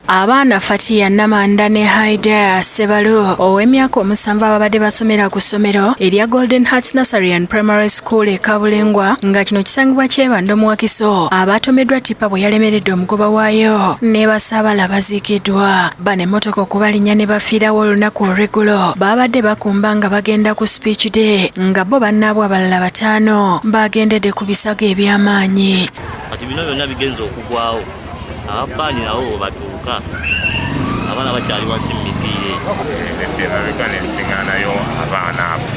Abaana Fatia Namanda ne Haida Sebalu ow'emyaka 7 ababadde basomera ku ssomero erya Golden Hearts Nursery and Primary School e Kabulengwa nga kino kisangibwa Kyebando mu Wakiso abatomeddwa ttipa bwe yalemeredde omugoba waayo ne basaabala baziikiddwa bano emmotoka okubalinnya ne bafiirawo olunaku olw'eggulo babadde bakumba nga bagenda ku speech day nga bo bannaabwe abalala 5 bagendedde ku bisago eby'amaanyi. Kati bino byonna bigenza okugwawo abapaani nabo batuuka abaana bakyali wansi mu mipiira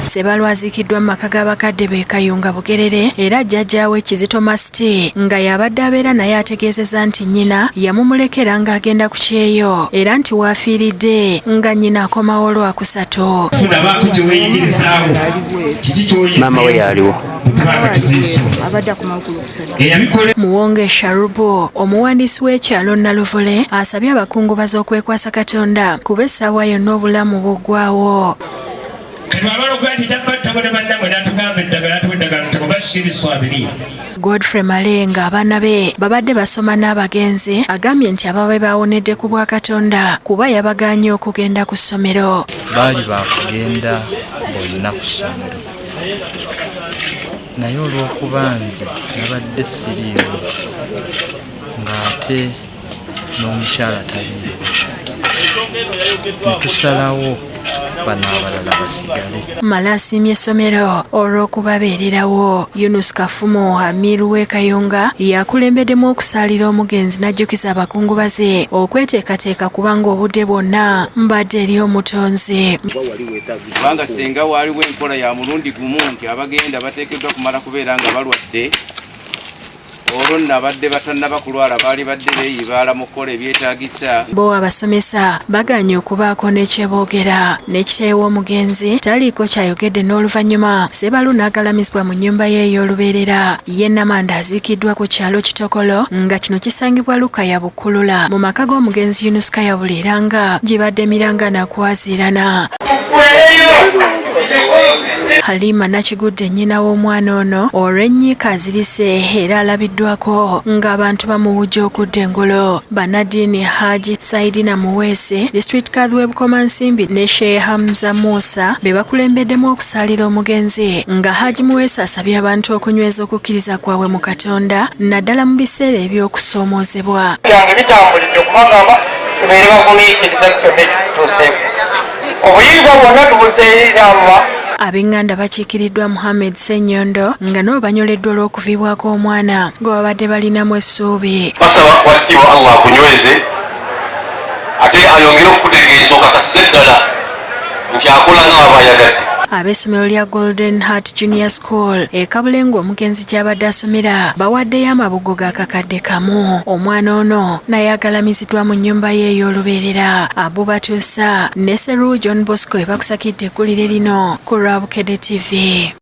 Sebalu aziikiddwa mu maka g'abakadde be Kayunga Bugerere era jjajjaawe Kizito Masiti nga y'abadde abeera naye ategeezezza nti nnyina yamumulekera ng'agenda ku kyeyo era nti waafiiridde nga nnyina akomawo Lwakusatu. Maama we yaliwo. Muwonge Sharubu omuwandiisi w'ekyalo Naluvule asabye abakungubazi okwekwasa Katonda kuba essaawa yonna obulamu buggwawo. Godfrey Malenga abaana be babadde basoma n'abagenzi agambye nti ababe baawonedde ku bwa Katonda kuba yabagaanye okugenda ku ssomero. Baali baakugenda bonna ku ssomero naye olw'okuba nze nabadde siriiwo ng'ate n'omukyala taliiwo netusalawo bano abalala basigale. Mala asiimye essomero olw'okubabeererawo. Yunus Kafumo Amiru w'e Kayunga yakulembeddemu okusaalira omugenzi n'ajjukiza abakungubaze okweteekateeka kubanga obudde bwonna mbadde eri omutonzi. Kubanga singa waaliwo enkola ya mulundi gumu nti abagenda bateekeddwa kumala kubeera nga balwadde olwo nabadde batannaba kulwala baali badde beeyibaala mu kukola ebyetaagisa. Bo abasomesa bagaanye okubaako n'ekyeboogera n'ekiteewo omugenzi taliiko kyayogedde n'oluvannyuma Sebalu n'agalamizibwa mu nnyumba ye ey'olubeerera. Ye Namanda aziikiddwa ku kyalo Kitokolo nga kino kisangibwa Lukaya Bukulula mu maka g'omugenzi Yunus Kayabuli era nga gibadde miranga nakwazirana. Halima Nakigudde nnyina w'omwana ono olw'ennyiika azirise era alabiddwako ng'abantu bamuwujja okudda engolo. Banadini Haji Saidina Muweese, District Kadhi Bukoma Nsimbi ne Sheikh Hamza Musa be bakulembeddemu okusaalira omugenzi nga Haji Muweese asabye abantu okunyweza okukkiriza kwabwe mu Katonda naddala mu biseera eby'okusoomoozebwa. Bitambulidde okubagamba tubeere bagumiikiriza tuseefu obuyinza bwonna tubuseerera Allah. Ab'enganda bakiikiriddwa Muhammad Ssenyondo nga nabo banyoleddwa olw'okuviibwako omwana gwe babadde balinamu essuubi. Basaba wakitiibwa Allah akunyweze ate ayongere okukutegeeza okakasize ddala nti akola ng'aba ayagadde. Ab'essomero lya Golden Heart Junior School e Kabulengwa omugenzi gy'abadde asomera bawaddeyo amabugo g'akakadde kamu. Omwana ono naye agalamiziddwa mu nnyumba ye ey'olubeerera. Abubatuusa ne Seru John Bosco bakusakidde eggulire lino ku Lwabukedde TV.